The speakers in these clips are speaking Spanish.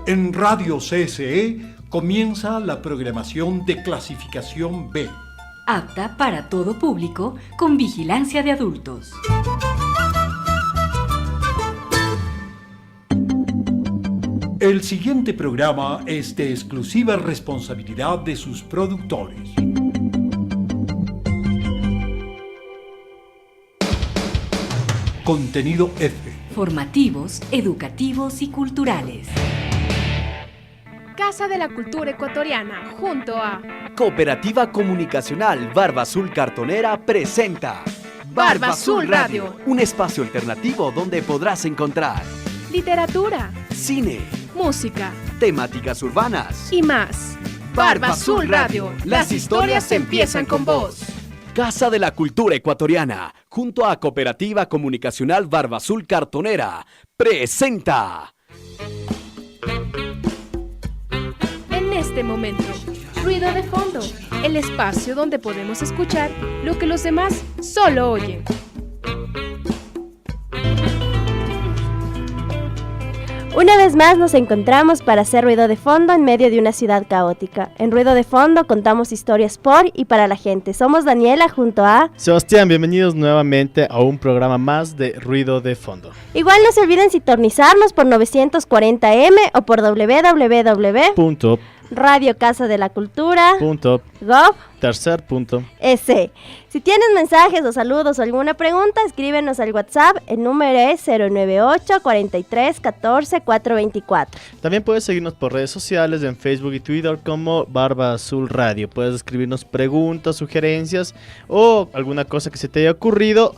En Radio CSE comienza la programación de clasificación B. Apta para todo público, con vigilancia de adultos. El siguiente programa es de exclusiva responsabilidad de sus productores. Contenido F. Formativos, educativos y culturales. Casa de la Cultura Ecuatoriana, junto a Cooperativa Comunicacional Barba Azul Cartonera presenta Barba Azul Radio, un espacio alternativo donde podrás encontrar literatura, cine, música, temáticas urbanas y más. Barba Azul Radio, las historias empiezan con vos. Casa de la Cultura Ecuatoriana, junto a Cooperativa Comunicacional Barba Azul Cartonera, presenta. En este momento, ruido de fondo, el espacio donde podemos escuchar lo que los demás solo oyen. Una vez más nos encontramos para hacer ruido de fondo en medio de una ciudad caótica. En Ruido de Fondo contamos historias por y para la gente. Somos Daniela junto a Sebastián, bienvenidos nuevamente a un programa más de Ruido de Fondo. Igual no se olviden sintonizarnos por 940M o por www.radiocasadelacultura.gov.es. Si tienes mensajes o saludos o alguna pregunta, escríbenos al WhatsApp. El número es 098 43 14 424. También puedes seguirnos por redes sociales en Facebook y Twitter como Barba Azul Radio. Puedes escribirnos preguntas, sugerencias o alguna cosa que se te haya ocurrido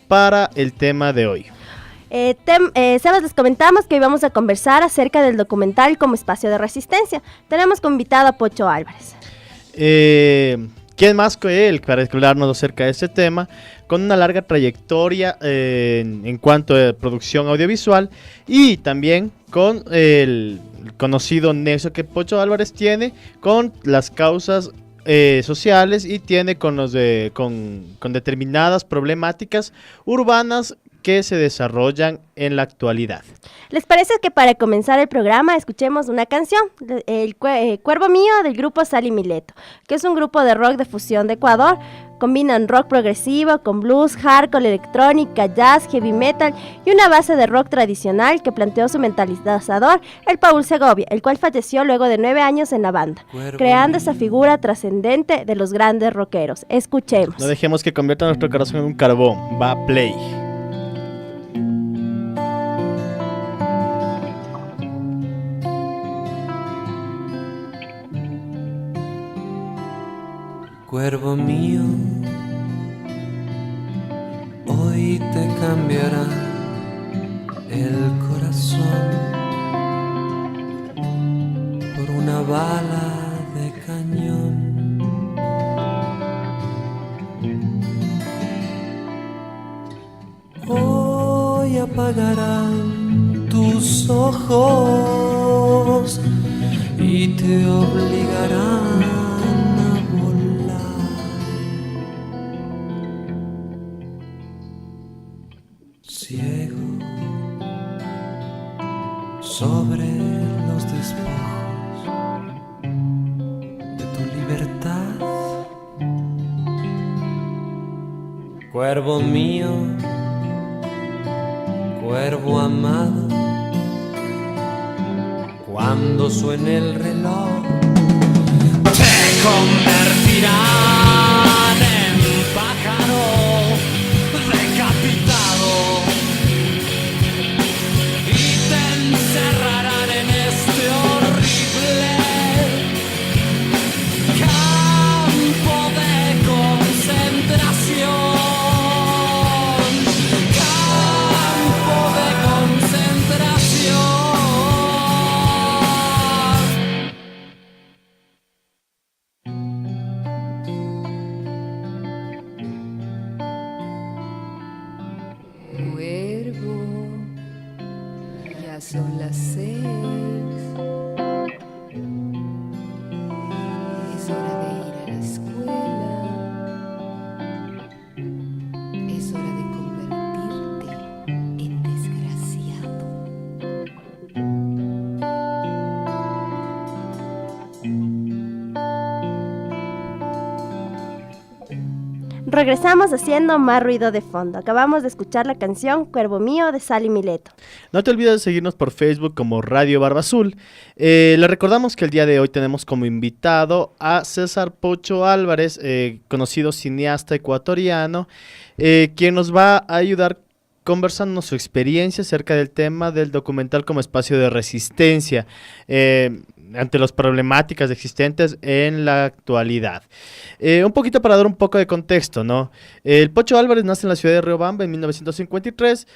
para el tema de hoy. Sebas, les comentamos que hoy vamos a conversar acerca del documental como espacio de resistencia. Tenemos como invitado a Pocho Álvarez. ¿Quién más que él para hablarnos acerca de este tema? Con una larga trayectoria en cuanto a producción audiovisual y también con el conocido nexo que Pocho Álvarez tiene con las causas sociales y tiene con determinadas problemáticas urbanas que se desarrollan en la actualidad. ¿Les parece que para comenzar el programa escuchemos una canción? El Cuervo Mío del grupo Sal y Mileto, que es un grupo de rock de fusión de Ecuador. Combinan rock progresivo con blues, hardcore, electrónica, jazz, heavy metal y una base de rock tradicional que planteó su mentalizador, el Paul Segovia, el cual falleció luego de 9 años en la banda, creando esa figura trascendente de los grandes rockeros. Escuchemos. No dejemos que convierta nuestro corazón en un carbón. Va, play. Cuervo mío, hoy te cambiará el corazón por una bala de cañón. Hoy apagarán tus ojos y te obligarán ciego sobre los despojos de tu libertad. Cuervo mío, cuervo amado, cuando suene el reloj te convertirán en pájaro decapitado. Encerrarán en este horrible campo de concentración. Campo de concentración. Cuervo, ya son las 6. Es hora de ir a la escuela. Es hora de convertirte en desgraciado. Regresamos haciendo más ruido de fondo. Acabamos de escuchar la canción Cuervo Mío de Sally Mileto. No te olvides de seguirnos por Facebook como Radio Barba Azul. Le recordamos que el día de hoy tenemos como invitado a César Pocho Álvarez, conocido cineasta ecuatoriano, quien nos va a ayudar conversándonos su experiencia acerca del tema del documental como espacio de resistencia ante las problemáticas existentes en la actualidad. Un poquito para dar un poco de contexto, ¿no? El Pocho Álvarez nace en la ciudad de Riobamba en 1953.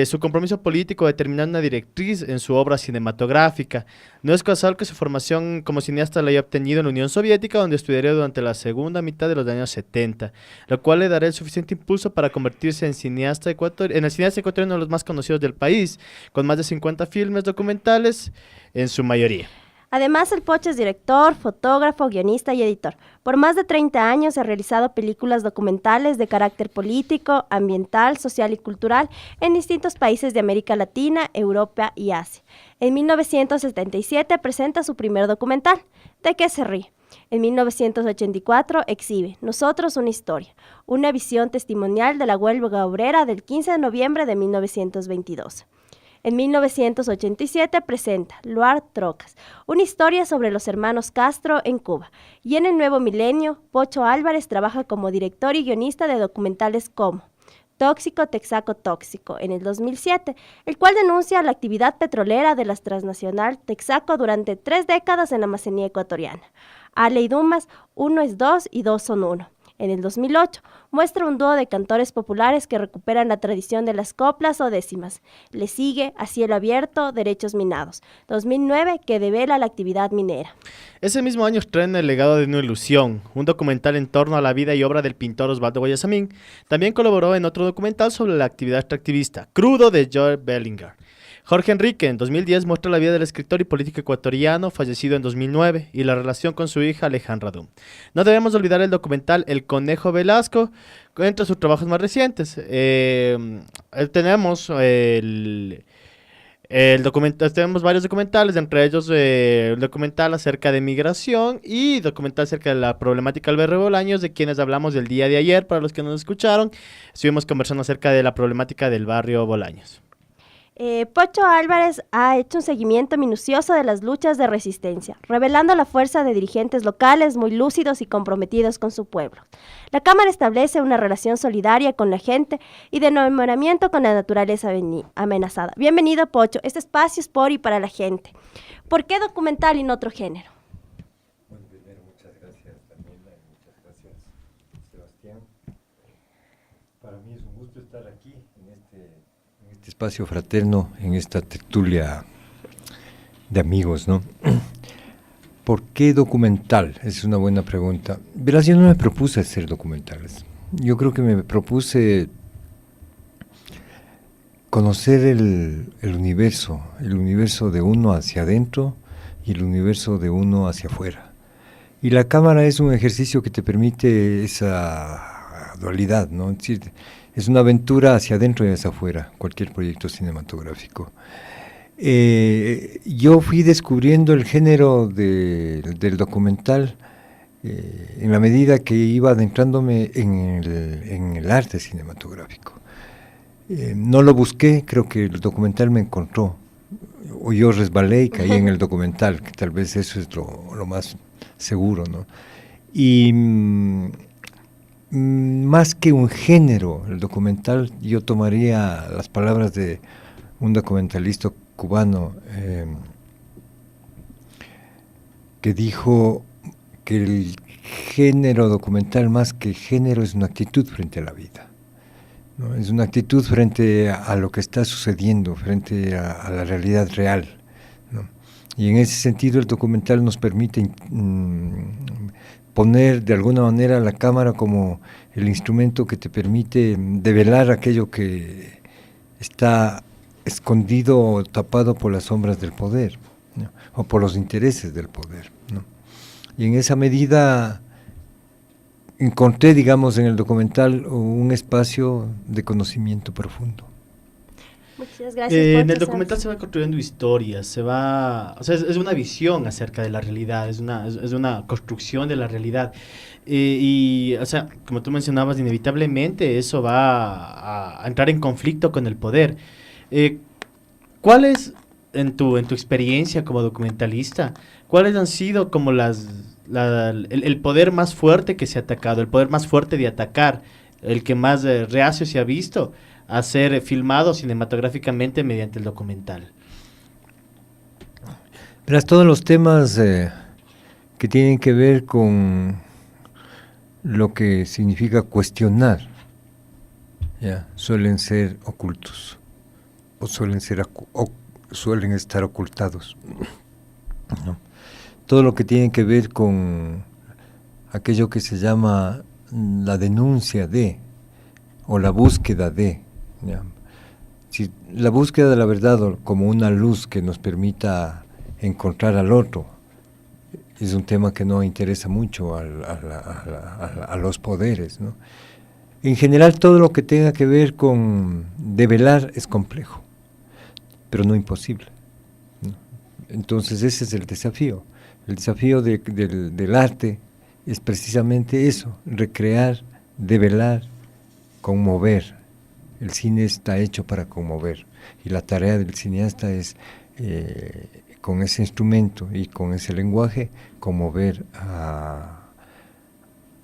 Su compromiso político determinó una directriz en su obra cinematográfica. No es casual que su formación como cineasta la haya obtenido en la Unión Soviética, donde estudiaría durante la segunda mitad de los años 70, lo cual le dará el suficiente impulso para convertirse en el cineasta ecuatoriano de los más conocidos del país, con más de 50 filmes documentales en su mayoría. Además, el Pocho es director, fotógrafo, guionista y editor. Por más de 30 años ha realizado películas documentales de carácter político, ambiental, social y cultural en distintos países de América Latina, Europa y Asia. En 1977 presenta su primer documental, ¿De qué se ríe? En 1984 exhibe Nosotros una historia, una visión testimonial de la huelga obrera del 15 de noviembre de 1922. En 1987 presenta Luar Trocas, una historia sobre los hermanos Castro en Cuba. Y en el nuevo milenio, Pocho Álvarez trabaja como director y guionista de documentales como Tóxico, Texaco, Tóxico, en el 2007, el cual denuncia la actividad petrolera de la transnacional Texaco durante 3 décadas en la Amazonía ecuatoriana. Ale y Dumas, 1 es 2 y 2 son 1. En el 2008, muestra un dúo de cantores populares que recuperan la tradición de las coplas o décimas. Le sigue A Cielo Abierto, Derechos Minados, 2009, que devela la actividad minera. Ese mismo año estrena El legado de una ilusión, un documental en torno a la vida y obra del pintor Osvaldo Guayasamín. También colaboró en otro documental sobre la actividad extractivista, Crudo, de Joe Bellinger. Jorge Enrique, en 2010, muestra la vida del escritor y político ecuatoriano, fallecido en 2009, y la relación con su hija Alejandra Dum. No debemos olvidar el documental El Conejo Velasco, entre sus trabajos más recientes. Tenemos tenemos varios documentales, entre ellos un documental acerca de migración y documental acerca de la problemática del barrio Bolaños, de quienes hablamos del día de ayer. Para los que nos escucharon, estuvimos conversando acerca de la problemática del barrio Bolaños. Pocho Álvarez ha hecho un seguimiento minucioso de las luchas de resistencia, revelando la fuerza de dirigentes locales muy lúcidos y comprometidos con su pueblo. La Cámara establece una relación solidaria con la gente y de enamoramiento con la naturaleza amenazada. Bienvenido, Pocho. Este espacio es por y para la gente. ¿Por qué documental y no otro género? Bueno, primero, muchas gracias, Daniela, y muchas gracias, Sebastián. Para mí es un gusto estar aquí en este espacio fraterno, en esta tertulia de amigos, ¿no? ¿Por qué documental? Esa es una buena pregunta. Verás, yo no me propuse hacer documentales. Yo creo que me propuse conocer el universo de uno hacia adentro y el universo de uno hacia afuera. Y la cámara es un ejercicio que te permite esa dualidad, ¿no? Es decir, es una aventura hacia adentro y hacia afuera, cualquier proyecto cinematográfico. Yo fui descubriendo el género del documental en la medida que iba adentrándome en el arte cinematográfico. No lo busqué, creo que el documental me encontró, o yo resbalé y caí en el documental, que tal vez eso es lo más seguro, ¿no? Y más que un género, el documental, yo tomaría las palabras de un documentalista cubano que dijo que el género documental, más que género, es una actitud frente a la vida, ¿no? Es una actitud frente a lo que está sucediendo, frente a la realidad real, ¿no? Y en ese sentido el documental nos permite poner de alguna manera la cámara como el instrumento que te permite develar aquello que está escondido o tapado por las sombras del poder, ¿no? O por los intereses del poder, ¿no? Y en esa medida encontré, digamos, en el documental un espacio de conocimiento profundo. Muchas gracias. En Pocho, el documental se va construyendo historias, o sea, es una visión acerca de la realidad, es una construcción de la realidad. O sea, como tú mencionabas, inevitablemente eso va a entrar en conflicto con el poder. ¿Cuál es, en tu experiencia como documentalista, cuáles han sido como el poder más fuerte que se ha atacado, el poder más fuerte de atacar, el que más reacio se ha visto a ser filmado cinematográficamente mediante el documental? Verás, todos los temas que tienen que ver con lo que significa cuestionar, ya, suelen ser ocultos o suelen estar ocultados, ¿no? Todo lo que tiene que ver con aquello que se llama la denuncia de o la búsqueda de, ¿ya? Si la búsqueda de la verdad como una luz que nos permita encontrar al otro es un tema que no interesa mucho a los poderes, ¿no? En general, todo lo que tenga que ver con develar es complejo, pero no imposible, ¿no? Entonces ese es el desafío. El desafío del arte es precisamente eso: recrear, develar, conmover. El cine está hecho para conmover, y la tarea del cineasta es, con ese instrumento y con ese lenguaje, conmover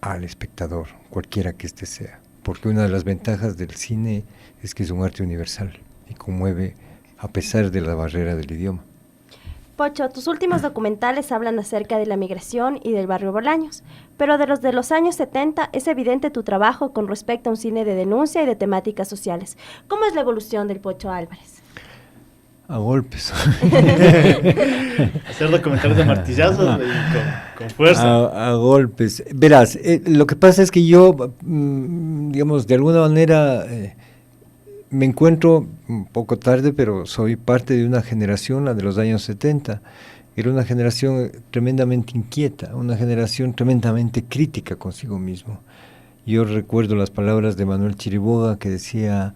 al espectador, cualquiera que éste sea. Porque una de las ventajas del cine es que es un arte universal y conmueve a pesar de la barrera del idioma. Pocho, tus últimos documentales hablan acerca de la migración y del barrio Bolaños, pero de los años 70 es evidente tu trabajo con respecto a un cine de denuncia y de temáticas sociales. ¿Cómo es la evolución del Pocho Álvarez? A golpes. Hacer documentales de martillazos y con fuerza. A golpes. Verás, lo que pasa es que yo, digamos, de alguna manera me encuentro un poco tarde, pero soy parte de una generación, la de los años 70. Era una generación tremendamente inquieta, una generación tremendamente crítica consigo mismo. Yo recuerdo las palabras de Manuel Chiriboga, que decía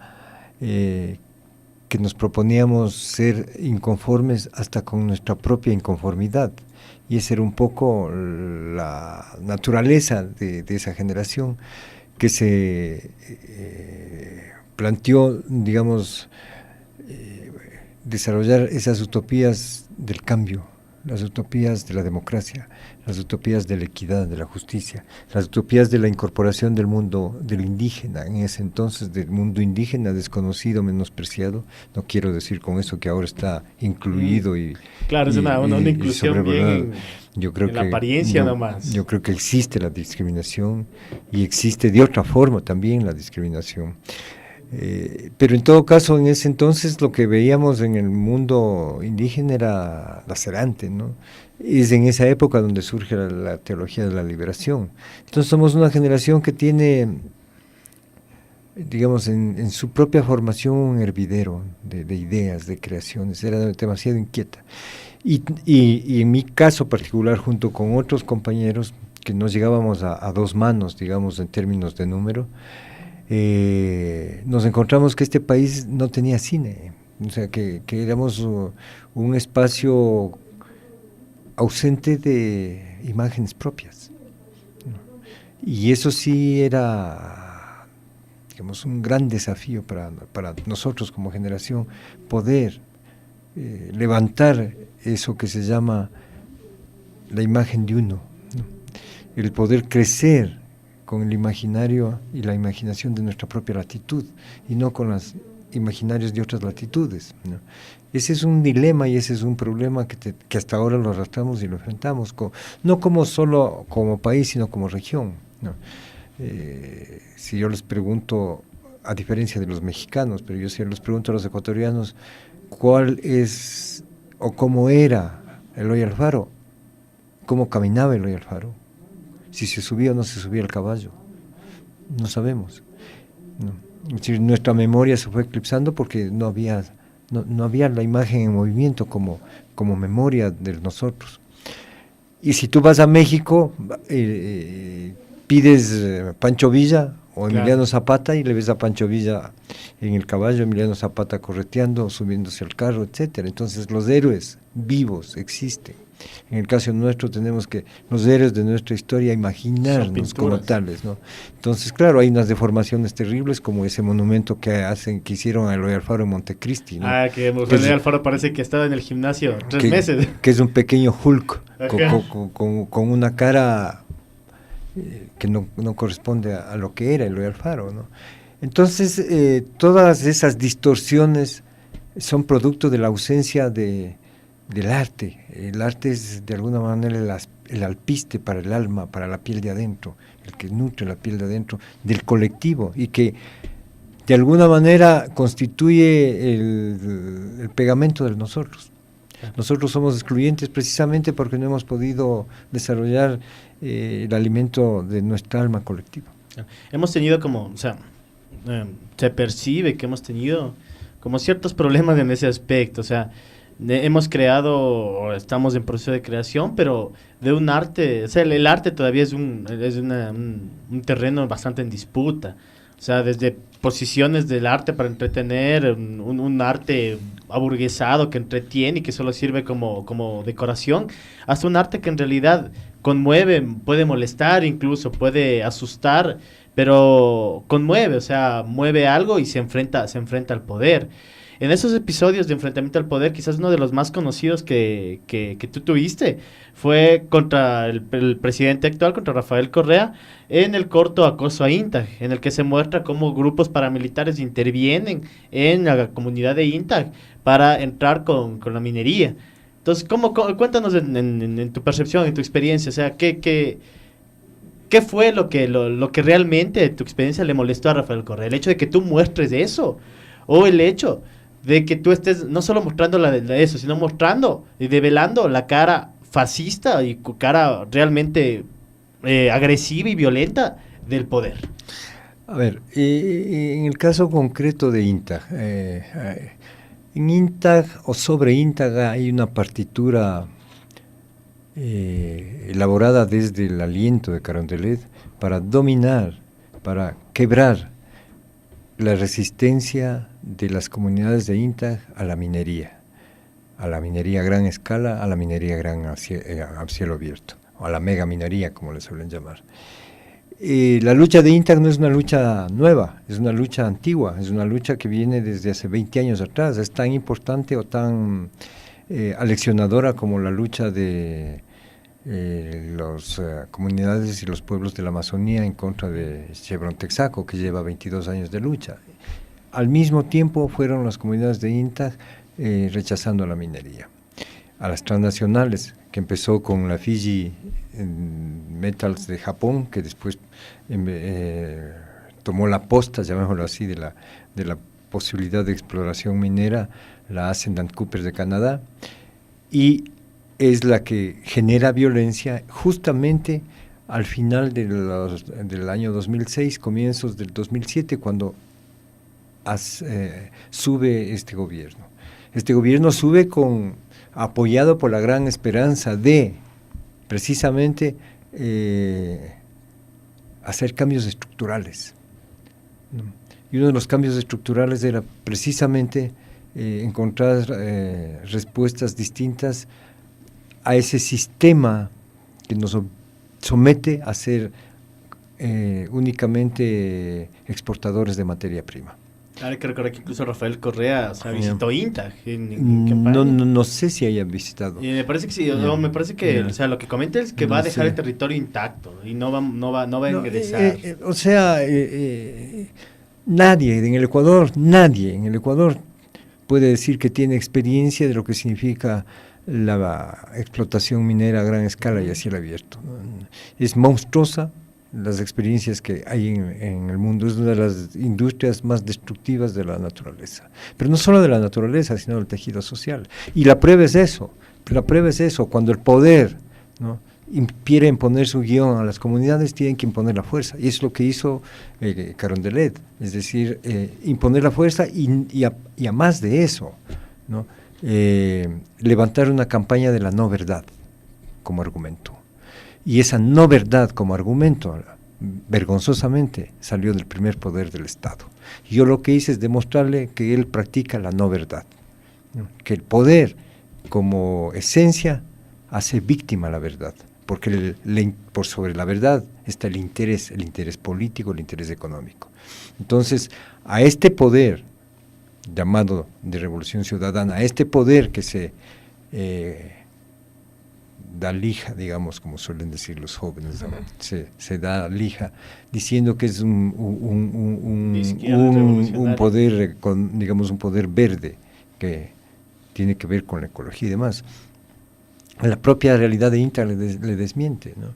que nos proponíamos ser inconformes hasta con nuestra propia inconformidad. Y esa era un poco la naturaleza de esa generación, que se planteó, digamos, desarrollar esas utopías del cambio, las utopías de la democracia, las utopías de la equidad, de la justicia, las utopías de la incorporación del mundo del indígena, en ese entonces del mundo indígena desconocido, menospreciado. No quiero decir con eso que ahora está incluido y claro, es una inclusión bien yo creo en la apariencia no, nomás. Yo creo que existe la discriminación y existe de otra forma también la discriminación. Pero en todo caso, en ese entonces lo que veíamos en el mundo indígena era lacerante, ¿no? Es en esa época donde surge la teología de la liberación. Entonces somos una generación que tiene, digamos, en su propia formación un hervidero de ideas, de creaciones. Era demasiado inquieta. Y en mi caso particular, junto con otros compañeros que no llegábamos a dos manos, digamos, en términos de número, nos encontramos que este país no tenía cine, o sea, que éramos un espacio ausente de imágenes propias, ¿no? Y eso sí era, digamos, un gran desafío para nosotros como generación, poder levantar eso que se llama la imagen de uno, ¿no? El poder crecer con el imaginario y la imaginación de nuestra propia latitud, y no con los imaginarios de otras latitudes, ¿no? Ese es un dilema y ese es un problema que hasta ahora lo arrastramos y lo enfrentamos, no como solo como país, sino como región, ¿no? Si yo les pregunto, a diferencia de los mexicanos, pero yo si les pregunto a los ecuatorianos, ¿cuál es o cómo era Eloy Alfaro? ¿Cómo caminaba Eloy Alfaro? Si se subía o no se subía el caballo, no sabemos, ¿no? Es decir, nuestra memoria se fue eclipsando porque no había la imagen en movimiento como memoria de nosotros. Y si tú vas a México, pides Pancho Villa o Claro. Emiliano Zapata, y le ves a Pancho Villa en el caballo, Emiliano Zapata correteando, subiéndose al carro, etcétera. Entonces los héroes vivos existen. En el caso nuestro tenemos que los héroes de nuestra historia imaginarnos como pinturas. tales, ¿no? Entonces, claro, hay unas deformaciones terribles como ese monumento que hicieron a Eloy Alfaro en Montecristi, ¿no? Que José Alfaro parece que estaba en el gimnasio 3 meses. Que es un pequeño Hulk Ajá. con una cara que no corresponde a lo que era Eloy Alfaro, ¿no? Entonces, todas esas distorsiones son producto de la ausencia del arte. El arte es de alguna manera el alpiste para el alma, para la piel de adentro, el que nutre la piel de adentro del colectivo y que de alguna manera constituye el pegamento de nosotros. Nosotros somos excluyentes precisamente porque no hemos podido desarrollar el alimento de nuestra alma colectiva. Hemos tenido se percibe que hemos tenido como ciertos problemas en ese aspecto, hemos creado, o estamos en proceso de creación, pero de un arte, el arte todavía es un terreno bastante en disputa, desde posiciones del arte para entretener, un arte aburguesado que entretiene y que solo sirve como decoración, hasta un arte que en realidad conmueve, puede molestar, incluso puede asustar, pero conmueve, mueve algo y se enfrenta al poder. En esos episodios de enfrentamiento al poder, quizás uno de los más conocidos que tú tuviste fue contra el presidente actual, contra Rafael Correa, en el corto Acoso a INTAG, en el que se muestra cómo grupos paramilitares intervienen en la comunidad de INTAG para entrar con la minería. Entonces, cuéntanos en tu percepción, en tu experiencia, ¿qué fue lo que realmente tu experiencia le molestó a Rafael Correa? ¿El hecho de que tú muestres eso? ¿O el hecho de que tú estés no solo mostrando eso, sino mostrando y develando la cara fascista y cara realmente agresiva y violenta del poder? A ver, en el caso concreto de INTAG, en INTAG o sobre INTAG hay una partitura elaborada desde el aliento de Carondelet para dominar, para quebrar la resistencia de las comunidades de INTAG a la minería a gran escala, a la minería a cielo abierto, o a la mega minería, como le suelen llamar. La lucha de INTAG no es una lucha nueva, es una lucha antigua, es una lucha que viene desde hace 20 años atrás, es tan importante o tan aleccionadora como la lucha de las comunidades y los pueblos de la Amazonía en contra de Chevron Texaco, que lleva 22 años de lucha. Al mismo tiempo fueron las comunidades de INTAG rechazando la minería. A las transnacionales, que empezó con la Fiji Metals de Japón, que después tomó la posta, llamémoslo así, de la posibilidad de exploración minera, la Ascendant Cooper de Canadá, y es la que genera violencia justamente al final del año 2006, comienzos del 2007, cuando sube este gobierno. Este gobierno sube apoyado por la gran esperanza de, precisamente, hacer cambios estructurales. Y uno de los cambios estructurales era precisamente encontrar respuestas distintas a ese sistema que nos somete a ser únicamente exportadores de materia prima. Hay que recordar que incluso Rafael Correa visitó INTAG en campaña. No sé si hayan visitado. Me parece que sí, me parece que lo que comenta es que va a dejar el territorio intacto y no va a ingresar. Nadie en el Ecuador puede decir que tiene experiencia de lo que significa la explotación minera a gran escala y a cielo abierto. Es monstruosa las experiencias que hay en el mundo, es una de las industrias más destructivas de la naturaleza, pero no solo de la naturaleza, sino del tejido social. Y la prueba es eso, cuando el poder, ¿no?, quiere imponer su guión a las comunidades, tienen que imponer la fuerza, y es lo que hizo Carondelet, es decir, imponer la fuerza y a más de eso, ¿no?, levantar una campaña de la no verdad como argumento. Y esa no verdad como argumento vergonzosamente salió del primer poder del Estado. Y yo lo que hice es demostrarle que él practica la no verdad, ¿no? Que el poder como esencia hace víctima a la verdad, porque por sobre la verdad está el interés político, el interés económico. Entonces, a este poder llamado de revolución ciudadana, a este poder que se da lija, digamos, como suelen decir los jóvenes, ¿no? se da lija, diciendo que es un poder, digamos, un poder verde, que tiene que ver con la ecología y demás. La propia realidad de INTA le desmiente, ¿no?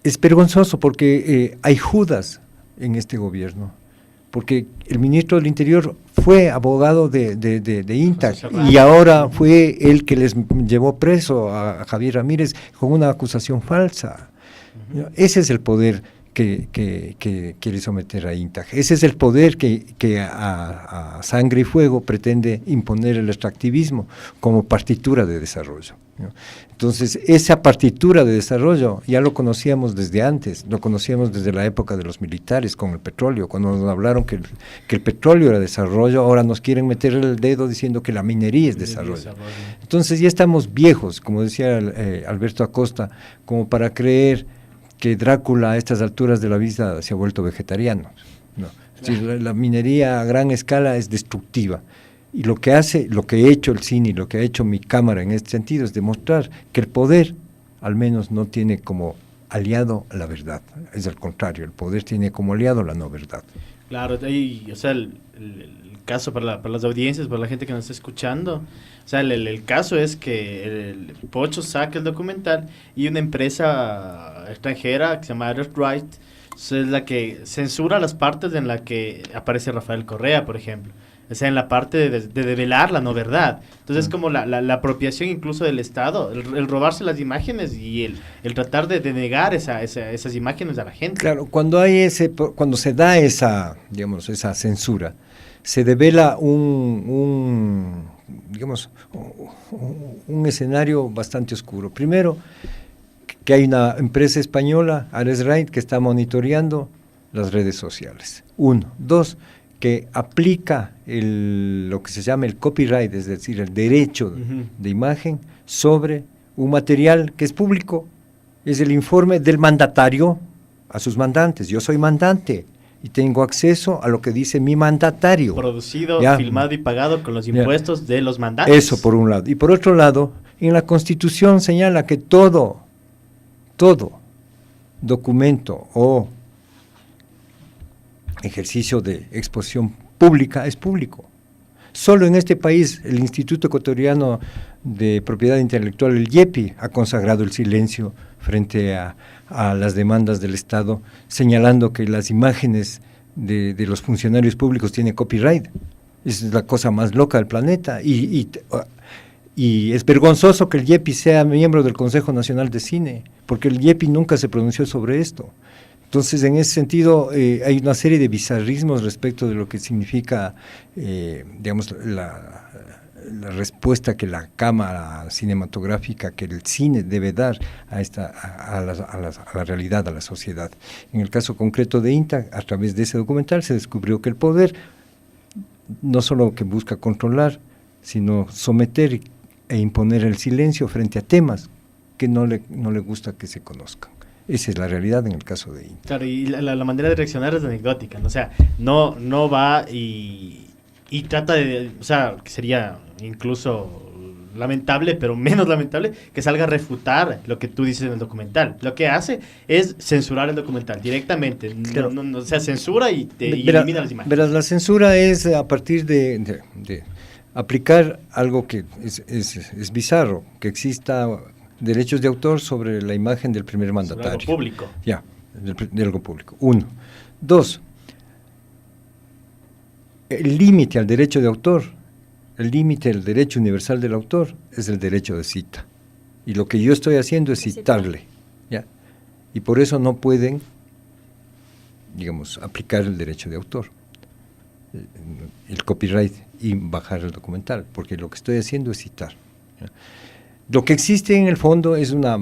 Es vergonzoso porque hay Judas en este gobierno, porque el ministro del Interior fue abogado de INTA y ahora fue el que les llevó preso a Javier Ramírez con una acusación falsa. ¿No? Ese es el poder que quiere someter a INTA. Ese es el poder que a sangre y fuego pretende imponer el extractivismo como partitura de desarrollo, ¿no? Entonces, esa partitura de desarrollo ya lo conocíamos desde antes, lo conocíamos desde la época de los militares con el petróleo, cuando nos hablaron que el petróleo era desarrollo, ahora nos quieren meter el dedo diciendo que la minería es desarrollo. Entonces ya estamos viejos, como decía Alberto Acosta, como para creer que Drácula a estas alturas de la vida se ha vuelto vegetariano, ¿no? Es decir, la minería a gran escala es destructiva. Y lo que he hecho el cine y lo que ha hecho mi cámara en este sentido es demostrar que el poder al menos no tiene como aliado la verdad, es al contrario, el poder tiene como aliado la no verdad. Claro, o sea, el caso para las audiencias, para la gente que nos está escuchando, o sea, el caso es que el Pocho saca el documental y una empresa extranjera que se llama Right es la que censura las partes en las que aparece Rafael Correa, por ejemplo. O sea, en la parte de develar la no verdad. Entonces, es como la apropiación incluso del Estado, el robarse las imágenes y el tratar de negar esas imágenes a la gente. Claro, cuando se da esa, digamos, esa censura, se devela un escenario bastante oscuro. Primero, que hay una empresa española, Ares Right, que está monitoreando las redes sociales. 1. 2, que aplica lo que se llama el copyright, es decir, el derecho de imagen sobre un material que es público, es el informe del mandatario a sus mandantes. Yo soy mandante y tengo acceso a lo que dice mi mandatario. Producido, filmado y pagado con los impuestos de los mandantes. Eso por un lado. Y por otro lado, en la Constitución señala que todo documento o ejercicio de exposición pública es público. Solo en este país el Instituto Ecuatoriano de Propiedad Intelectual, el IEPI, ha consagrado el silencio frente a las demandas del Estado, señalando que las imágenes de los funcionarios públicos tienen copyright. Esa es la cosa más loca del planeta. Y es vergonzoso que el IEPI sea miembro del Consejo Nacional de Cine, porque el IEPI nunca se pronunció sobre esto. Entonces, en ese sentido, hay una serie de bizarrismos respecto de lo que significa, digamos, la respuesta que la cámara cinematográfica, que el cine debe dar a la realidad, a la sociedad. En el caso concreto de INTA, a través de ese documental se descubrió que el poder no solo que busca controlar, sino someter e imponer el silencio frente a temas que no le gusta que se conozcan. Esa es la realidad en el caso de INTA. Claro, y la manera de reaccionar es anecdótica, ¿no? O sea, no va y trata de, o sea, que sería incluso lamentable, pero menos lamentable, que salga a refutar lo que tú dices en el documental. Lo que hace es censurar el documental directamente. Claro. O sea, censura y elimina las imágenes. Verás, la censura es a partir de aplicar algo que es bizarro, que exista derechos de autor sobre la imagen del primer mandatario. Sobre algo público. Ya, de algo público. 1. 2. El límite al derecho de autor, el límite al derecho universal del autor es el derecho de cita. Y lo que yo estoy haciendo es citarle, ¿ya? Y por eso no pueden, digamos, aplicar el derecho de autor, el copyright, y bajar el documental, porque lo que estoy haciendo es citar, ¿ya? Lo que existe en el fondo es una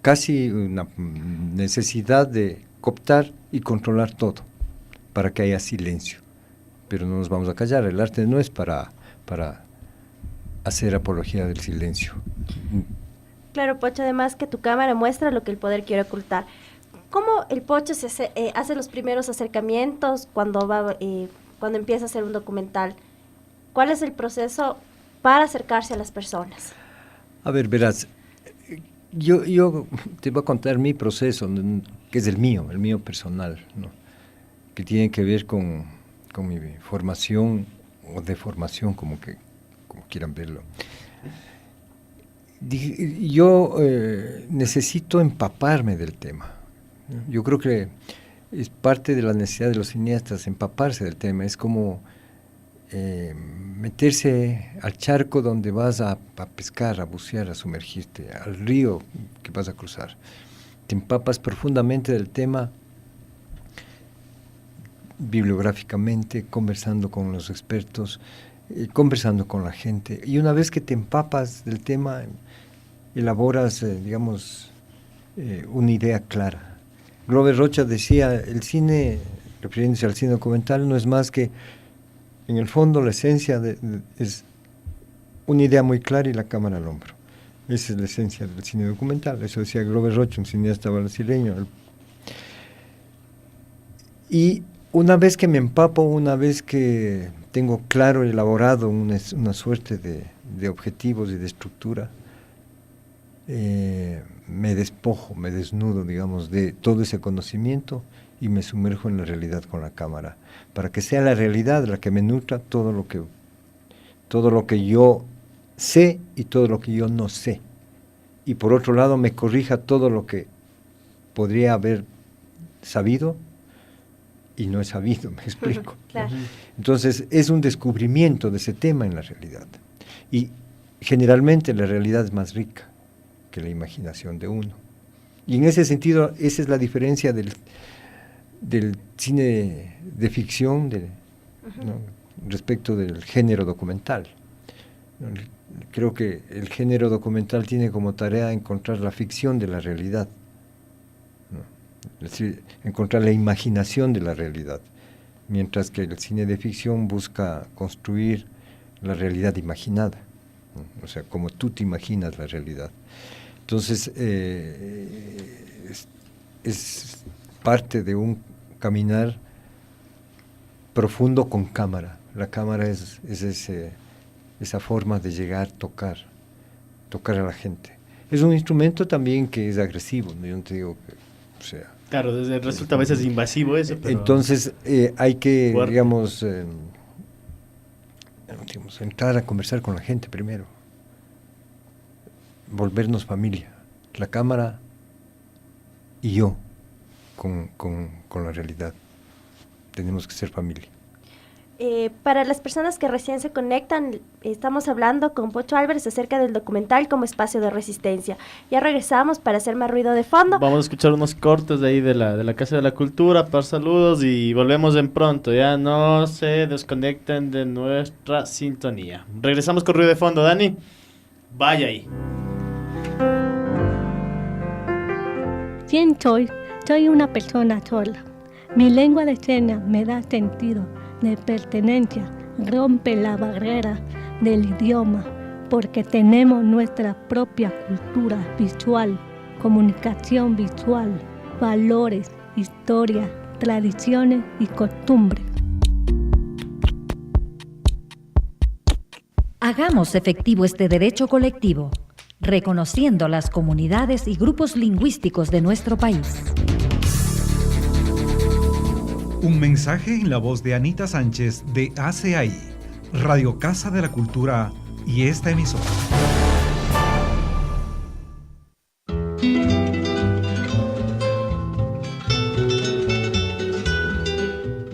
casi una necesidad de cooptar y controlar todo, para que haya silencio. Pero no nos vamos a callar, el arte no es para hacer apología del silencio. Claro, Pocho, además que tu cámara muestra lo que el poder quiere ocultar. ¿Cómo el Pocho hace los primeros acercamientos cuando empieza a hacer un documental? ¿Cuál es el proceso para acercarse a las personas? A ver, verás, yo te voy a contar mi proceso, que es el mío personal, ¿no? Que tiene que ver con mi formación o deformación, como quieran verlo. Yo necesito empaparme del tema. Yo creo que es parte de la necesidad de los cineastas, empaparse del tema. Es como meterse al charco donde vas a pescar, a bucear, a sumergirte, al río que vas a cruzar. Te empapas profundamente del tema, bibliográficamente, conversando con los expertos, conversando con la gente. Y una vez que te empapas del tema, elaboras, una idea clara. Glover Rocha decía, el cine, refiriéndose al cine documental, no es más que, en el fondo, la esencia es una idea muy clara y la cámara al hombro. Esa es la esencia del cine documental. Eso decía Glover Rocha, un cineasta brasileño. Y una vez que me empapo, una vez que tengo claro y elaborado una suerte de objetivos y de estructura, me despojo, me desnudo, digamos, de todo ese conocimiento y me sumerjo en la realidad con la cámara, para que sea la realidad la que me nutra todo lo que yo sé y todo lo que yo no sé. Y por otro lado me corrija todo lo que podría haber sabido y no he sabido, me explico. Claro. Entonces es un descubrimiento de ese tema en la realidad. Y generalmente la realidad es más rica que la imaginación de uno. Y en ese sentido, esa es la diferencia del cine de ficción ¿no? respecto del género documental. Creo que el género documental tiene como tarea encontrar la ficción de la realidad, ¿no? Es decir, encontrar la imaginación de la realidad, mientras que el cine de ficción busca construir la realidad imaginada, ¿no? O sea, como tú te imaginas la realidad. Entonces, es parte de un caminar profundo con cámara. La cámara es esa forma de llegar, tocar a la gente. Es un instrumento también que es agresivo, ¿no? Yo no te digo que, o sea... Claro, resulta a veces invasivo eso, pero... Entonces, hay que, digamos, entrar a conversar con la gente primero. Volvernos familia, la cámara y yo con la realidad. Tenemos que ser familia. Para las personas que recién se conectan, estamos hablando con Pocho Álvarez acerca del documental como espacio de resistencia. Ya regresamos para hacer más ruido de fondo. Vamos a escuchar unos cortes de ahí de la Casa de la Cultura, para saludos, y volvemos en pronto. Ya no se desconecten de nuestra sintonía. Regresamos con ruido de fondo, Dani. Vaya ahí. ¿Quién soy? Soy una persona sola. Mi lengua de señas me da sentido de pertenencia, rompe la barrera del idioma, porque tenemos nuestra propia cultura visual, comunicación visual, valores, historia, tradiciones y costumbres. Hagamos efectivo este derecho colectivo, reconociendo las comunidades y grupos lingüísticos de nuestro país. Un mensaje en la voz de Anita Sánchez de ACAI, Radio Casa de la Cultura y esta emisora.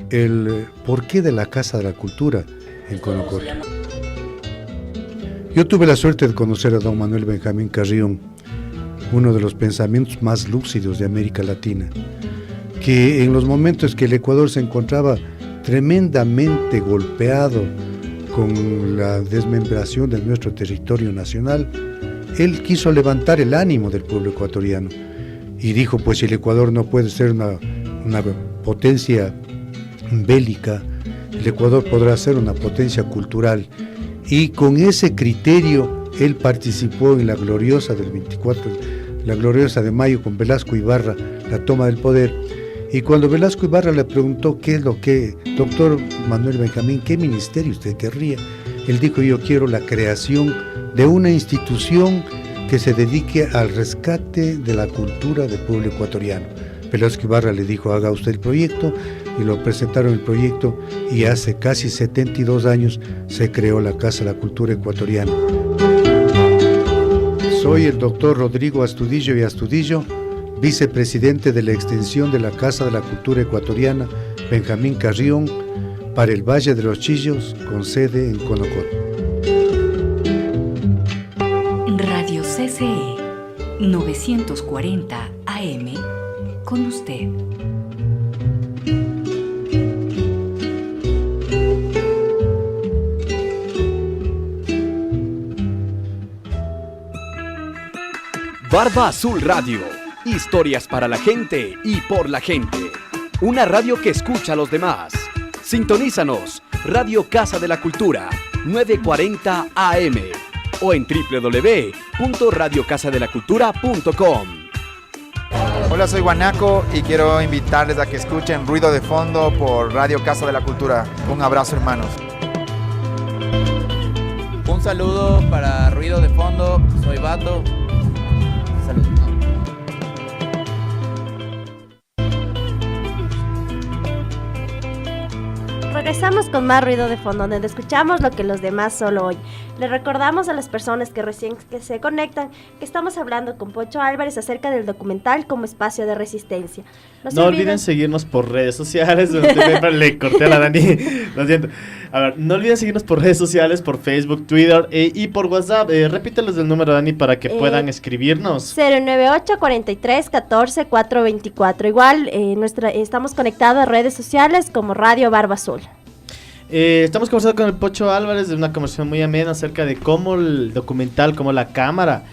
El porqué de la Casa de la Cultura en Conocori. Yo tuve la suerte de conocer a don Manuel Benjamín Carrión, uno de los pensamientos más lúcidos de América Latina, que en los momentos que el Ecuador se encontraba tremendamente golpeado con la desmembración de nuestro territorio nacional, él quiso levantar el ánimo del pueblo ecuatoriano y dijo, pues si el Ecuador no puede ser una potencia bélica, el Ecuador podrá ser una potencia cultural. Y con ese criterio él participó en la gloriosa del 24, la gloriosa de mayo con Velasco Ibarra, la toma del poder. Y cuando Velasco Ibarra le preguntó qué es lo que, doctor Manuel Benjamín, ¿qué ministerio usted querría? Él dijo, yo quiero la creación de una institución que se dedique al rescate de la cultura del pueblo ecuatoriano. Velasco Ibarra le dijo, haga usted el proyecto, y lo presentaron el proyecto, y hace casi 72 años se creó la Casa de la Cultura Ecuatoriana. Soy el doctor Rodrigo Astudillo y Astudillo, vicepresidente de la extensión de la Casa de la Cultura Ecuatoriana Benjamín Carrión para el Valle de los Chillos, con sede en Conocó. Radio CCE 940 AM, con usted. Barba Azul Radio. Historias para la gente y por la gente. Una radio que escucha a los demás. Sintonízanos. Radio Casa de la Cultura 940 AM o en www.radiocasadelacultura.com. Hola, soy Guanaco y quiero invitarles a que escuchen Ruido de Fondo por Radio Casa de la Cultura. Un abrazo, hermanos. Un saludo para Ruido de Fondo. Soy Bato. Saludos. Regresamos con más Ruido de Fondo, donde escuchamos lo que los demás solo oyen. Les recordamos a las personas que recién se conectan que estamos hablando con Pocho Álvarez acerca del documental como espacio de resistencia. No olviden seguirnos por redes sociales. Le corté a la Dani, lo siento. A ver, no olviden seguirnos por redes sociales, por Facebook, Twitter y por WhatsApp. Repíteles el número, Dani, para que puedan escribirnos. 098-43-14-424. Igual, estamos conectados a redes sociales como Radio Barba Azul. Estamos conversando con el Pocho Álvarez de una conversación muy amena acerca de cómo el documental, cómo la cámara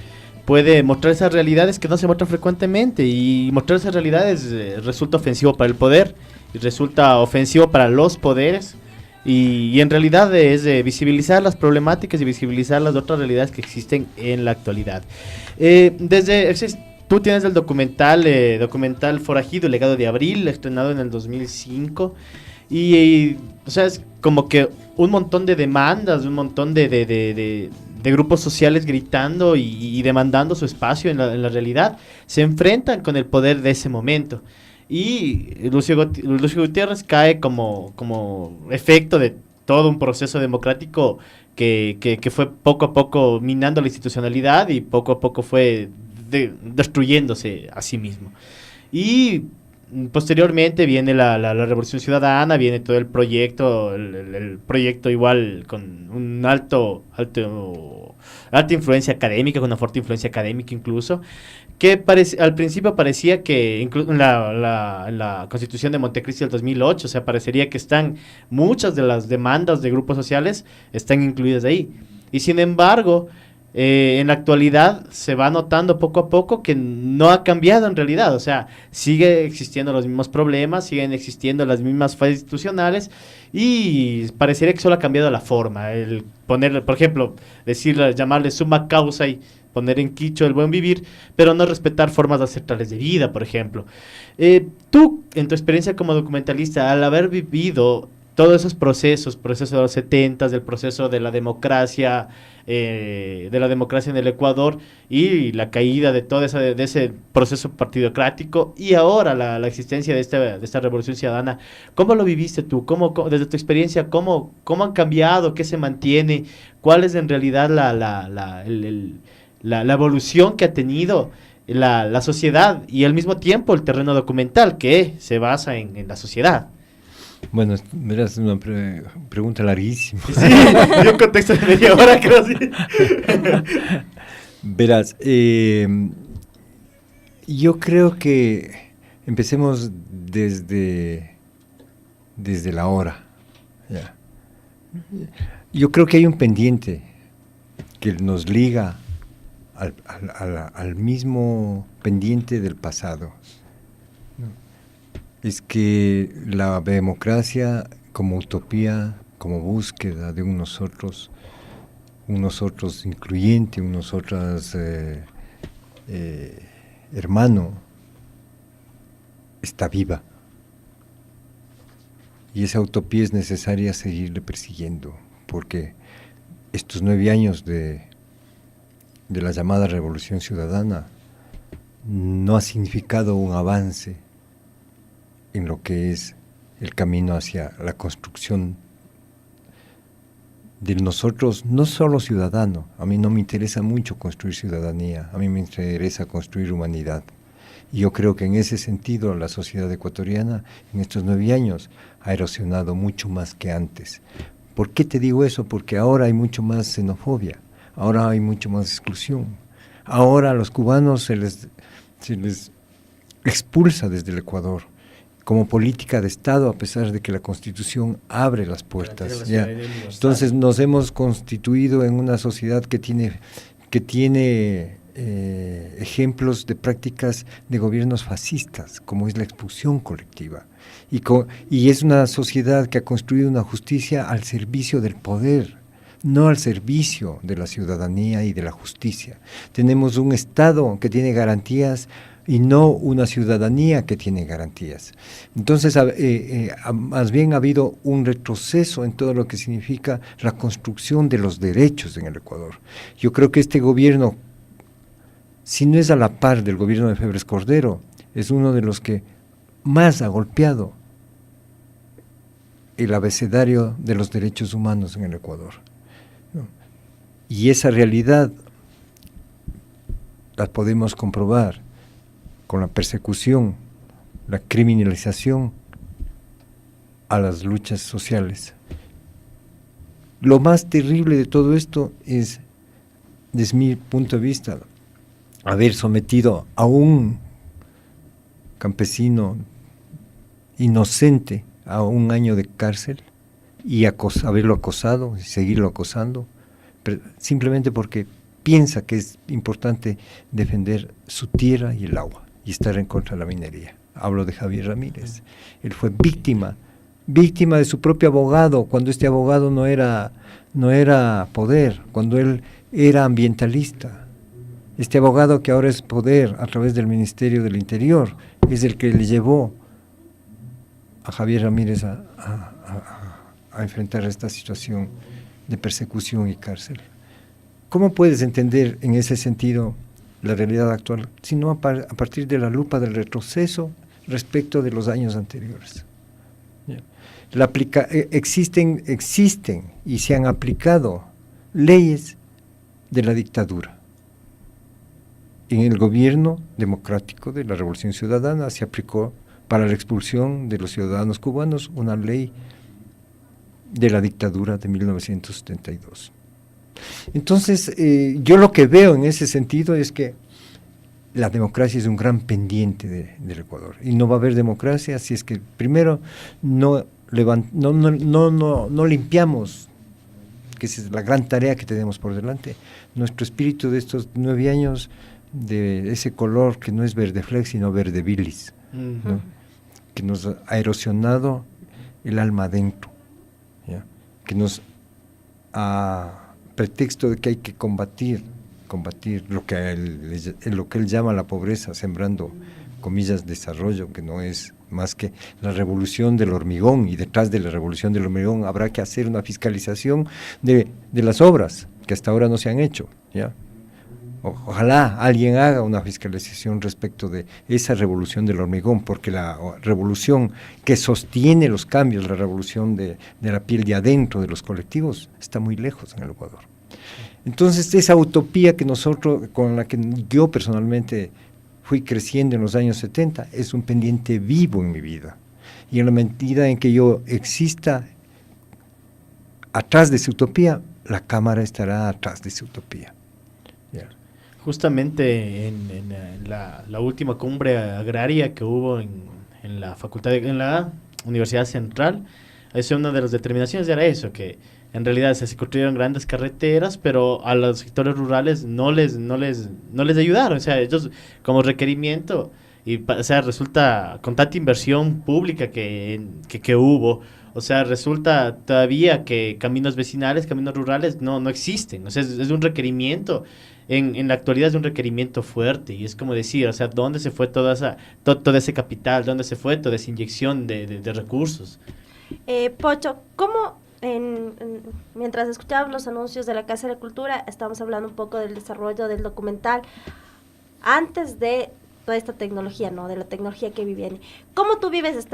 puede mostrar esas realidades que no se muestran frecuentemente, y mostrar esas realidades resulta ofensivo para el poder y resulta ofensivo para los poderes, y en realidad es de visibilizar las problemáticas y visibilizar las otras realidades que existen en la actualidad. Tú tienes el documental Forajido, el legado de Abril, estrenado en el 2005. O sea, es como que un montón de demandas, un montón de grupos sociales gritando y demandando su espacio en la realidad, se enfrentan con el poder de ese momento. Y Lucio Gutiérrez cae como efecto de todo un proceso democrático que fue poco a poco minando la institucionalidad y poco a poco fue destruyéndose a sí mismo. Y posteriormente viene la Revolución Ciudadana, viene todo el proyecto, el proyecto igual con un alta influencia académica, con una fuerte influencia académica incluso, que al principio parecía que en la Constitución de Montecristi del 2008, o sea, parecería que muchas de las demandas de grupos sociales están incluidas ahí. Y sin embargo, en la actualidad se va notando poco a poco que no ha cambiado en realidad, o sea, sigue existiendo los mismos problemas, siguen existiendo las mismas fallas institucionales, y parecería que solo ha cambiado la forma, el poner, por ejemplo, llamarle summa causa y poner en quicho el buen vivir, pero no respetar formas ancestrales de vida, por ejemplo. Tú, en tu experiencia como documentalista, al haber vivido todos esos procesos de los 70s, del proceso de la democracia en el Ecuador y la caída de todo ese proceso partidocrático, y ahora la existencia de esta revolución ciudadana, ¿cómo lo viviste tú? Desde tu experiencia, ¿cómo han cambiado? ¿Qué se mantiene? ¿Cuál es en realidad la evolución que ha tenido la sociedad y al mismo tiempo el terreno documental que se basa en la sociedad? Bueno, verás, una pregunta larguísima. Sí, dio un contexto de media hora, creo. Sí. Verás, yo creo que empecemos desde la hora. Ya. Yo creo que hay un pendiente que nos liga al mismo pendiente del pasado. Es que la democracia como utopía, como búsqueda de un nosotros incluyente, un nosotros hermano, está viva. Y esa utopía es necesaria seguirle persiguiendo, porque estos 9 años de la llamada Revolución Ciudadana no ha significado un avance en lo que es el camino hacia la construcción de nosotros, no solo ciudadano. A mí no me interesa mucho construir ciudadanía, a mí me interesa construir humanidad. Y yo creo que en ese sentido la sociedad ecuatoriana en estos 9 años ha erosionado mucho más que antes. ¿Por qué te digo eso? Porque ahora hay mucho más xenofobia, ahora hay mucho más exclusión. Ahora a los cubanos se les expulsa desde el Ecuador como política de Estado, a pesar de que la Constitución abre las puertas. ¿Ya? Entonces nos hemos constituido en una sociedad que tiene ejemplos de prácticas de gobiernos fascistas, como es la expulsión colectiva. Y es una sociedad que ha construido una justicia al servicio del poder, no al servicio de la ciudadanía y de la justicia. Tenemos un Estado que tiene garantías y no una ciudadanía que tiene garantías. Entonces, más bien ha habido un retroceso en todo lo que significa la construcción de los derechos en el Ecuador. Yo creo que este gobierno, si no es a la par del gobierno de Febres Cordero, es uno de los que más ha golpeado el abecedario de los derechos humanos en el Ecuador. Y esa realidad la podemos comprobar con la persecución, la criminalización a las luchas sociales. Lo más terrible de todo esto es, desde mi punto de vista, haber sometido a un campesino inocente a 1 año de cárcel y haberlo acosado y seguirlo acosando, simplemente porque piensa que es importante defender su tierra y el agua y estar en contra de la minería. Hablo de Javier Ramírez. Él fue víctima de su propio abogado, cuando este abogado no era poder, cuando él era ambientalista. Este abogado que ahora es poder a través del Ministerio del Interior es el que le llevó a Javier Ramírez a enfrentar esta situación de persecución y cárcel. ¿Cómo puedes entender en ese sentido la realidad actual, sino a partir de la lupa del retroceso respecto de los años anteriores? Existen y se han aplicado leyes de la dictadura. En el gobierno democrático de la Revolución Ciudadana se aplicó para la expulsión de los ciudadanos cubanos una ley de la dictadura de 1972. Entonces, yo lo que veo en ese sentido es que la democracia es un gran pendiente del Ecuador, y no va a haber democracia si es que primero no limpiamos, que esa es la gran tarea que tenemos por delante, nuestro espíritu de estos 9 años, de ese color que no es verde flex sino verde bilis, ¿no? Que nos ha erosionado el alma adentro, ¿ya? Que nos pretexto de que hay que combatir lo que él llama la pobreza, sembrando, comillas, desarrollo, que no es más que la revolución del hormigón, y detrás de la revolución del hormigón habrá que hacer una fiscalización de las obras que hasta ahora no se han hecho, ¿ya? Ojalá alguien haga una fiscalización respecto de esa revolución del hormigón, porque la revolución que sostiene los cambios, la revolución de la piel de adentro de los colectivos, está muy lejos en el Ecuador. Entonces, esa utopía que con la que yo personalmente fui creciendo en los años 70, es un pendiente vivo en mi vida. Y en la medida en que yo exista atrás de esa utopía, la Cámara estará atrás de esa utopía. Yeah. Justamente en la última cumbre agraria que hubo en la Universidad Central, una de las determinaciones era eso, que En realidad se construyeron grandes carreteras, pero a los sectores rurales no les ayudaron. O sea, ellos como requerimiento, o sea, resulta con tanta inversión pública que hubo, o sea, resulta todavía que caminos vecinales, caminos rurales no existen. O sea, es un requerimiento. En la actualidad es un requerimiento fuerte y es como decir, o sea, ¿dónde se fue todo ese capital? ¿Dónde se fue toda esa inyección de recursos? Pocho, ¿cómo mientras escuchábamos los anuncios de la Casa de la Cultura, estábamos hablando un poco del desarrollo del documental antes de toda esta tecnología, ¿no? De la tecnología que viene. ¿Cómo tú vives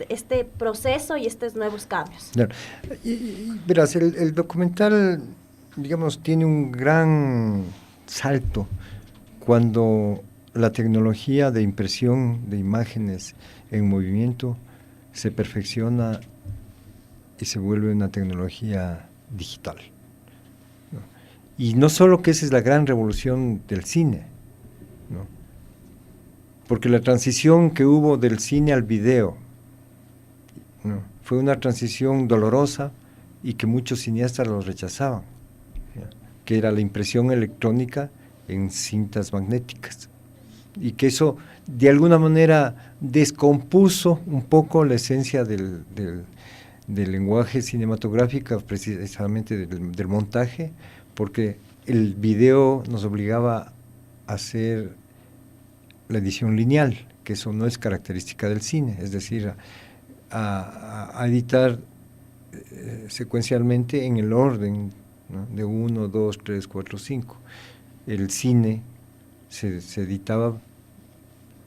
este proceso y estos nuevos cambios? Claro. Verás, el documental, digamos, tiene un gran salto cuando la tecnología de impresión de imágenes en movimiento se perfecciona y se vuelve una tecnología digital, ¿no? Y no solo que esa es la gran revolución del cine, ¿no? Porque la transición que hubo del cine al video, ¿no? Fue una transición dolorosa y que muchos cineastas lo rechazaban, ¿no? Que era la impresión electrónica en cintas magnéticas, y que eso de alguna manera descompuso un poco la esencia del lenguaje cinematográfico, precisamente del montaje, porque el video nos obligaba a hacer la edición lineal, que eso no es característica del cine, es decir, a editar secuencialmente en el orden, ¿no? De 1, 2, 3, 4, 5. El cine se editaba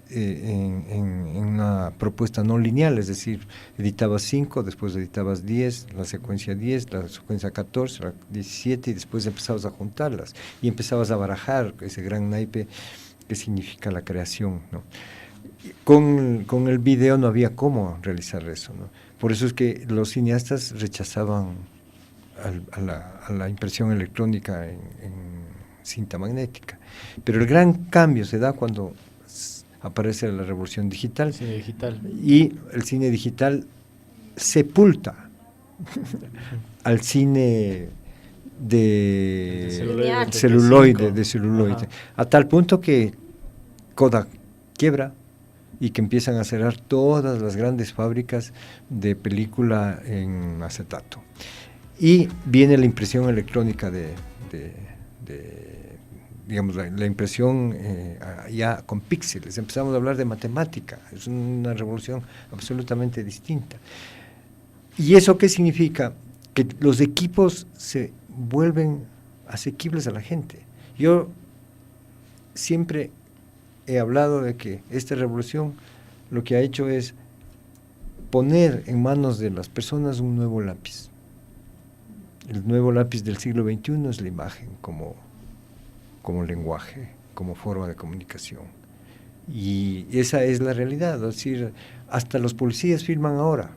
en una propuesta no lineal, es decir, editabas 5, después editabas 10, la secuencia 10, la secuencia 14, la 17, y después empezabas a juntarlas y empezabas a barajar ese gran naipe que significa la creación, ¿no? Con el video no había cómo realizar eso, ¿no? Por eso es que los cineastas rechazaban a la impresión electrónica en cinta magnética. Pero el gran cambio se da cuando aparece la revolución digital, y el cine digital sepulta al cine de celuloide, a tal punto que Kodak quiebra y que empiezan a cerrar todas las grandes fábricas de película en acetato, y viene la impresión electrónica digamos, la impresión ya con píxeles. Empezamos a hablar de matemática, es una revolución absolutamente distinta. ¿Y eso qué significa? Que los equipos se vuelven asequibles a la gente. Yo siempre he hablado de que esta revolución lo que ha hecho es poner en manos de las personas un nuevo lápiz. El nuevo lápiz del siglo XXI es la imagen como lenguaje, como forma de comunicación. Y esa es la realidad, es decir, hasta los policías filman ahora.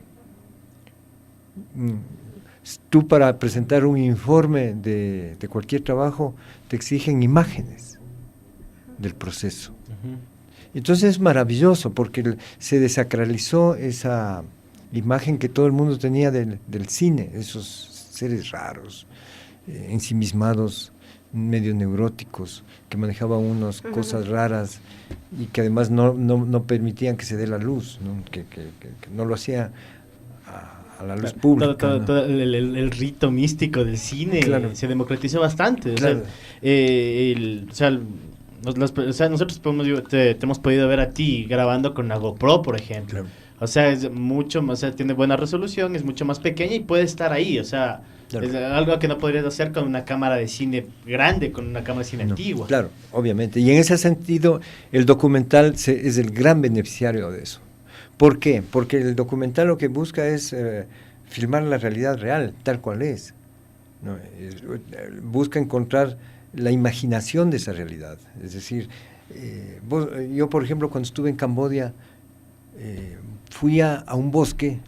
Tú, para presentar un informe de cualquier trabajo, te exigen imágenes del proceso. Entonces es maravilloso porque se desacralizó esa imagen que todo el mundo tenía del cine, esos seres raros, ensimismados, medio neuróticos, que manejaban unas cosas raras y que además no permitían que se dé la luz, ¿no? Que no lo hacía a la luz pública. Todo el rito místico del cine, claro, se democratizó bastante. Claro. Nosotros te hemos podido ver a ti grabando con una GoPro, por ejemplo. Claro. O sea, es mucho más, o sea, tiene buena resolución, es mucho más pequeña y puede estar ahí, o sea, claro, es algo que no podrías hacer con una cámara de cine grande, con una cámara de cine antigua. Claro, obviamente. Y en ese sentido, el documental es el gran beneficiario de eso. ¿Por qué? Porque el documental lo que busca es filmar la realidad real, tal cual es, ¿no? Busca encontrar la imaginación de esa realidad. Es decir, yo, por ejemplo, cuando estuve en Camboya, fui a un bosque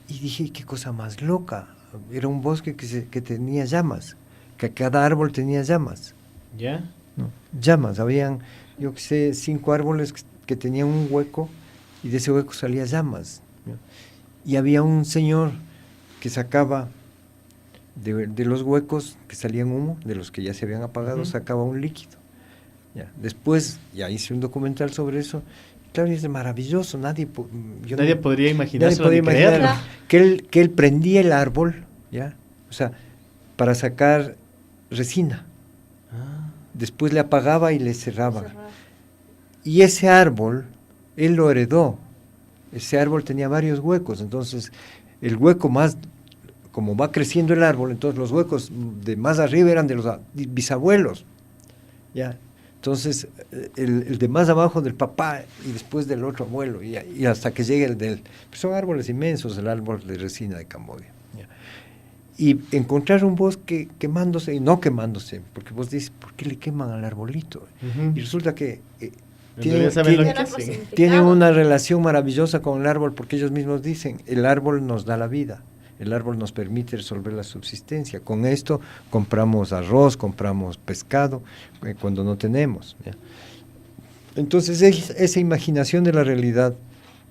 y dije, qué cosa más loca. Era un bosque que tenía llamas, que cada árbol tenía llamas. ¿Ya? ¿No? Llamas, habían, yo que sé, 5 árboles que tenían un hueco y de ese hueco salía llamas, ¿no? Y había un señor que sacaba de los huecos que salían humo, de los que ya se habían apagado, sacaba un líquido. Ya. Después ya hice un documental sobre eso. Claro, y es maravilloso, nadie podría imaginarse que él prendía el árbol, ¿ya? O sea, para sacar resina. Después le apagaba y le cerraba. Y ese árbol, él lo heredó. Ese árbol tenía varios huecos, entonces el hueco más, como va creciendo el árbol, entonces los huecos de más arriba eran de los bisabuelos, ¿ya? Entonces, el de más abajo del papá y después del otro abuelo, y hasta que llegue el del... Pues son árboles inmensos, el árbol de resina de Camboya. ¿Ya? Y encontrar un bosque quemándose y no quemándose, porque vos dices, ¿por qué le queman al arbolito? Y resulta que tienen una relación maravillosa con el árbol, porque ellos mismos dicen, el árbol nos da la vida. El árbol nos permite resolver la subsistencia. Con esto compramos arroz, compramos pescado, cuando no tenemos. ¿Ya? Entonces esa imaginación de la realidad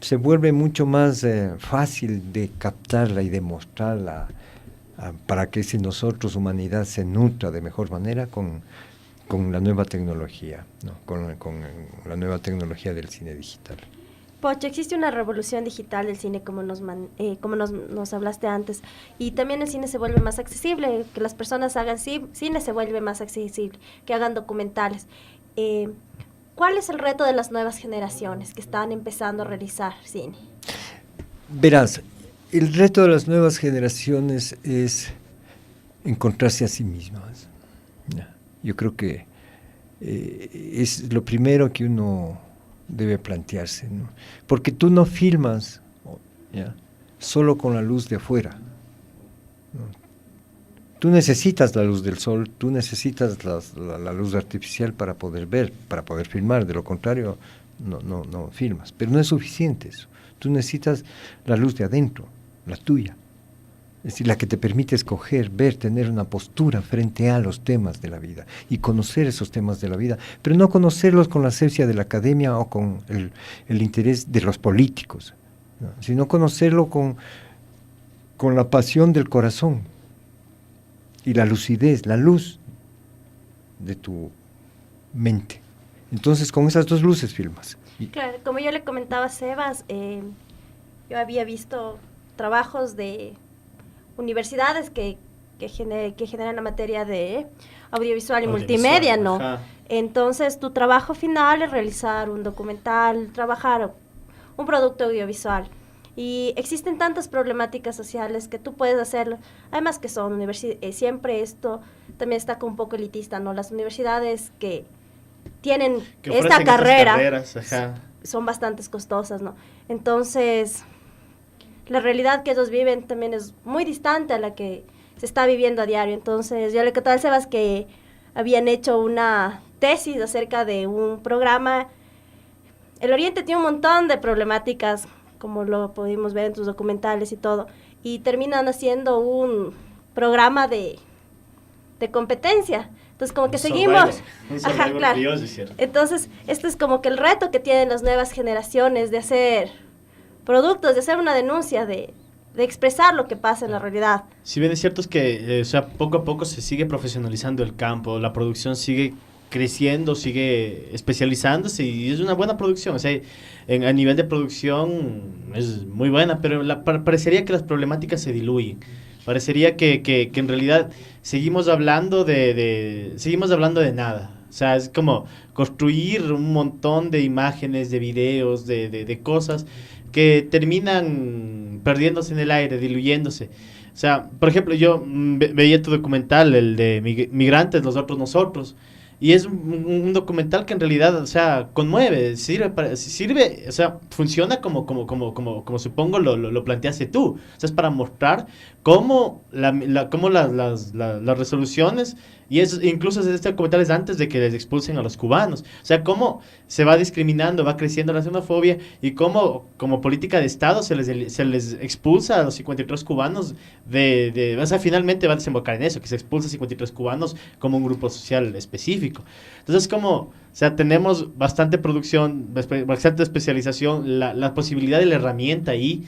se vuelve mucho más fácil de captarla y de mostrarla para que si nosotros, humanidad, se nutra de mejor manera con la nueva tecnología, ¿no? con la nueva tecnología del cine digital. Pocho, existe una revolución digital del cine, como nos hablaste antes, y también el cine se vuelve más accesible, que las personas hagan cine se vuelve más accesible, que hagan documentales. ¿Cuál es el reto de las nuevas generaciones que están empezando a realizar cine? Verás, el reto de las nuevas generaciones es encontrarse a sí mismas. Yo creo que es lo primero que uno debe plantearse, ¿no? Porque tú no filmas, ¿ya?, solo con la luz de afuera, ¿no? Tú necesitas la luz del sol, tú necesitas la luz artificial para poder ver, para poder filmar, de lo contrario no filmas, pero no es suficiente eso. Tú necesitas la luz de adentro, la tuya, es decir, la que te permite escoger, ver, tener una postura frente a los temas de la vida y conocer esos temas de la vida, pero no conocerlos con la asepsia de la academia o con el interés de los políticos, ¿no?, sino conocerlo con la pasión del corazón y la lucidez, la luz de tu mente. Entonces, con esas dos luces filmas. Claro, como yo le comentaba a Sebas, yo había visto trabajos de universidades que generan la materia de audiovisual y multimedia, ¿no? Ajá. Entonces, tu trabajo final es realizar un documental, trabajar un producto audiovisual. Y existen tantas problemáticas sociales que tú puedes hacerlo. Además que son siempre esto también está como un poco elitista, ¿no? Las universidades que tienen esta carrera son bastante costosas, ¿no? Entonces, la realidad que ellos viven también es muy distante a la que se está viviendo a diario. Entonces, yo le contaba a Sebas que habían hecho una tesis acerca de un programa. El Oriente tiene un montón de problemáticas, como lo pudimos ver en tus documentales y todo, y terminan haciendo un programa de competencia. Entonces, como que seguimos... Ajá, claro. Entonces, esto es como que el reto que tienen las nuevas generaciones de hacer productos, de hacer una denuncia, de expresar lo que pasa en la realidad. Si bien es cierto es que poco a poco se sigue profesionalizando el campo, la producción sigue creciendo, sigue especializándose y es una buena producción. O sea, a nivel de producción es muy buena, pero parecería que las problemáticas se diluyen. Parecería que en realidad seguimos hablando de nada. O sea, es como construir un montón de imágenes, de videos, de cosas que terminan perdiéndose en el aire, diluyéndose. O sea, por ejemplo, yo veía tu documental, el de Migrantes, los otros nosotros, y es un documental que en realidad, o sea, conmueve, sirve, o sea, funciona como supongo lo planteaste tú. O sea, es para mostrar cómo las resoluciones, y incluso este documental es antes de que les expulsen a los cubanos. O sea, cómo se va discriminando, va creciendo la xenofobia, y cómo como política de Estado se les expulsa a los 53 cubanos o sea, finalmente va a desembocar en eso, que se expulsa a 53 cubanos como un grupo social específico. Entonces, o sea, tenemos bastante producción, bastante especialización, la posibilidad de la herramienta ahí,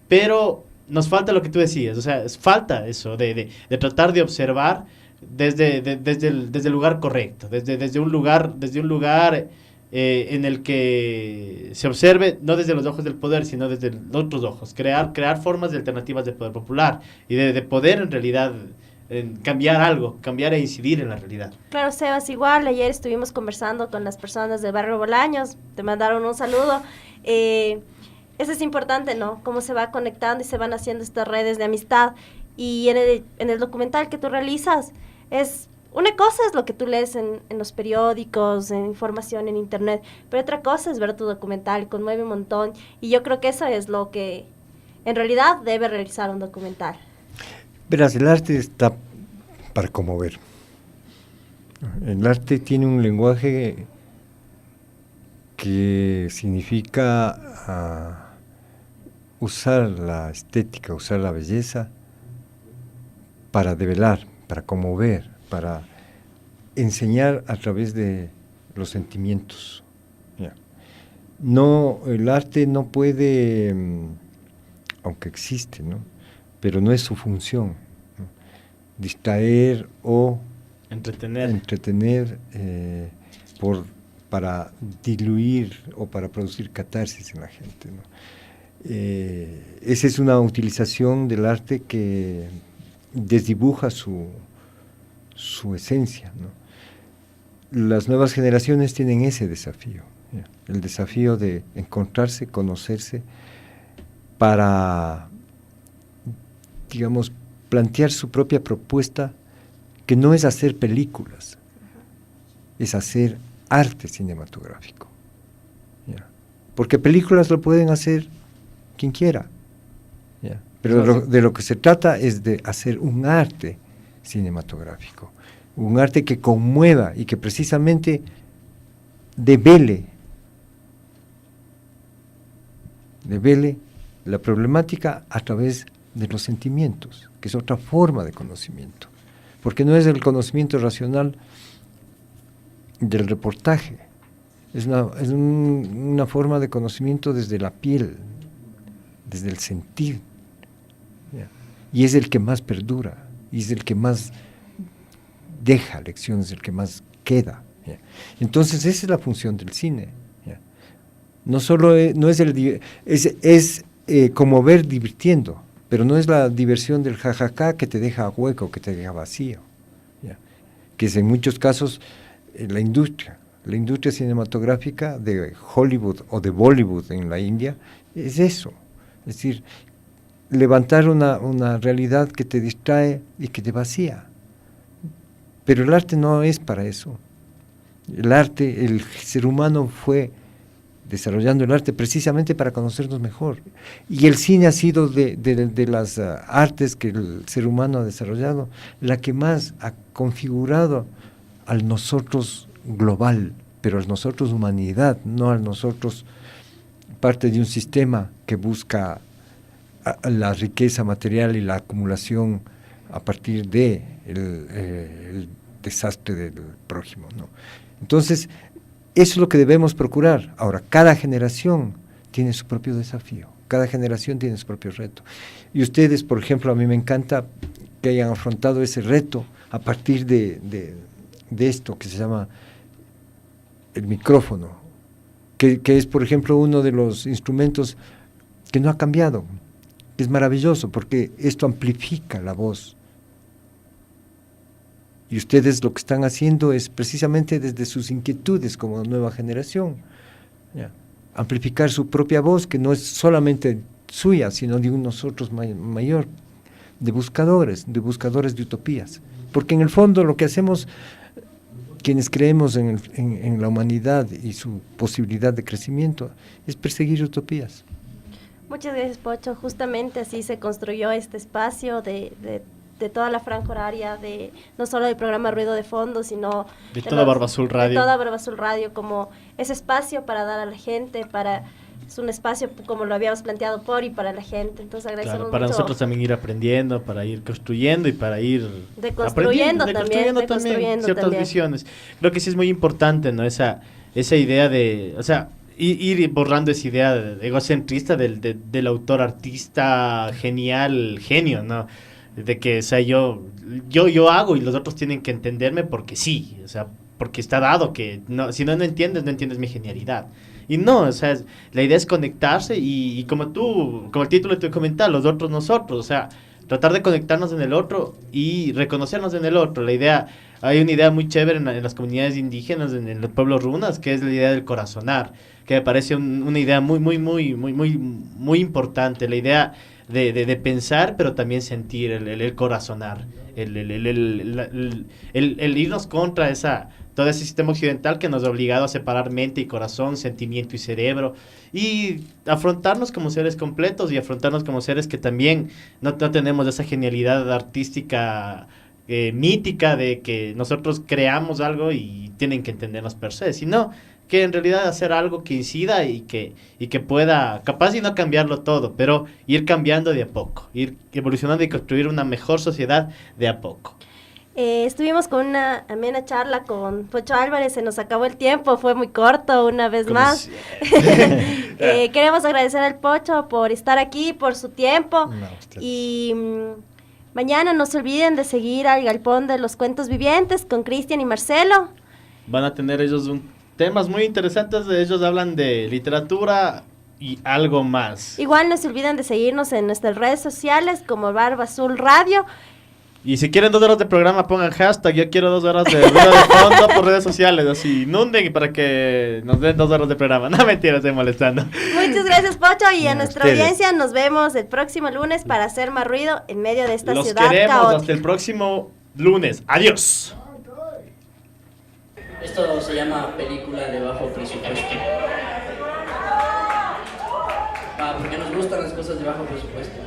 pero nos falta lo que tú decías, o sea, falta eso de tratar de observar desde el lugar correcto, desde un lugar en el que se observe no desde los ojos del poder, sino desde otros ojos, crear formas de alternativas de poder popular y de poder en realidad cambiar algo, cambiar e incidir en la realidad. Claro, Sebas, igual ayer estuvimos conversando con las personas del barrio Bolaños, te mandaron un saludo. Eso es importante, ¿no? Cómo se va conectando y se van haciendo estas redes de amistad. Y en el documental que tú realizas, una cosa es lo que tú lees en los periódicos, en información en internet, pero otra cosa es ver tu documental, conmueve un montón. Y yo creo que eso es lo que en realidad debe realizar un documental. Verás, el arte está para conmover. El arte tiene un lenguaje que significa usar la estética, usar la belleza para develar, para conmover, para enseñar a través de los sentimientos. No, el arte no puede, aunque existe, ¿no? Pero no es su función, ¿no? Distraer o entretener para diluir o para producir catarsis en la gente, ¿no? Esa es una utilización del arte que desdibuja su esencia, ¿no? Las nuevas generaciones tienen ese desafío, ¿ya? El desafío de encontrarse, conocerse, para, digamos, plantear su propia propuesta, que no es hacer películas, es hacer arte cinematográfico, ¿ya? Porque películas lo pueden hacer quien quiera, ¿ya? Pero de lo que se trata es de hacer un arte cinematográfico, un arte que conmueva y que precisamente devele la problemática a través de los sentimientos, que es otra forma de conocimiento, porque no es el conocimiento racional del reportaje, es una forma de conocimiento desde la piel, desde el sentir, ¿ya? Y es el que más perdura, y es el que más deja lecciones, el que más queda, ¿ya? Entonces esa es la función del cine, ¿ya? No solo es conmover divirtiendo, pero no es la diversión del jajaja que te deja hueco, que te deja vacío, ¿ya? Que es en muchos casos la industria cinematográfica de Hollywood o de Bollywood en la India, es eso, es decir, levantar una realidad que te distrae y que te vacía. Pero el arte no es para eso. El ser humano fue desarrollando el arte precisamente para conocernos mejor. Y el cine ha sido de las artes que el ser humano ha desarrollado, la que más ha configurado al nosotros global, pero al nosotros humanidad, no al nosotros parte de un sistema que busca la riqueza material y la acumulación a partir de el desastre del prójimo, ¿no? Entonces, eso es lo que debemos procurar. Ahora, cada generación tiene su propio desafío, cada generación tiene su propio reto. Y ustedes, por ejemplo, a mí me encanta que hayan afrontado ese reto a partir de esto que se llama el micrófono, que es, por ejemplo, uno de los instrumentos que no ha cambiado. Es maravilloso porque esto amplifica la voz. Y ustedes lo que están haciendo es precisamente desde sus inquietudes como nueva generación, ¿ya? Amplificar su propia voz, que no es solamente suya, sino de un nosotros mayor, de buscadores de utopías. Porque en el fondo lo que hacemos, quienes creemos en la humanidad y su posibilidad de crecimiento, es perseguir utopías. Muchas gracias, Pocho. Justamente así se construyó este espacio de toda la franja horaria, no solo del programa Ruido de Fondo, sino de toda Barba Azul Radio. De toda Barba Azul Radio, como ese espacio para dar a la gente, es un espacio como lo habíamos planteado por y para la gente. Entonces agradecemos mucho. Para nosotros también ir aprendiendo, para ir construyendo y para ir deconstruyendo también ciertas visiones. Creo que sí es muy importante, ¿no? Esa idea de, o sea, ir borrando esa idea egocentrista del autor artista genial, genio, ¿no? De que, o sea, yo hago y los otros tienen que entenderme porque sí, o sea, porque está dado que no, si no entiendes mi genialidad. Y no, o sea, la idea es conectarse y como el título te comenta, los otros nosotros, o sea, tratar de conectarnos en el otro y reconocernos en el otro. Hay una idea muy chévere en las comunidades indígenas, en los pueblos runas, que es la idea del corazonar, que me parece una idea muy importante, la idea de pensar, pero también sentir, el corazonar, el irnos contra todo ese sistema occidental que nos ha obligado a separar mente y corazón, sentimiento y cerebro, y afrontarnos como seres completos y afrontarnos como seres que también no tenemos esa genialidad artística mítica de que nosotros creamos algo y tienen que entendernos per se, sino que en realidad hacer algo que incida y que pueda, capaz y no cambiarlo todo, pero ir cambiando de a poco, ir evolucionando y construir una mejor sociedad de a poco. Estuvimos con una amena charla con Pocho Álvarez, se nos acabó el tiempo, fue muy corto una vez más. Queremos agradecer al Pocho por estar aquí, por su tiempo. Y mañana no se olviden de seguir al Galpón de los Cuentos Vivientes con Cristian y Marcelo. Van a tener ellos temas muy interesantes, ellos hablan de literatura y algo más. Igual no se olviden de seguirnos en nuestras redes sociales como Barba Azul Radio. Y si quieren 2 horas de programa, pongan hashtag, yo quiero 2 horas de ruido de fondo por redes sociales, así, inunden para que nos den 2 horas de programa. No, mentira, estoy molestando. Muchas gracias, Pocho, y a nuestra audiencia nos vemos el próximo lunes para hacer más ruido en medio de esta ciudad caótica. Los queremos hasta el próximo lunes. Adiós. Esto se llama película de bajo presupuesto. Porque nos gustan las cosas de bajo presupuesto.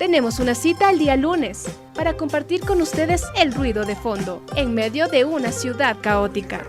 Tenemos una cita el día lunes para compartir con ustedes el ruido de fondo en medio de una ciudad caótica.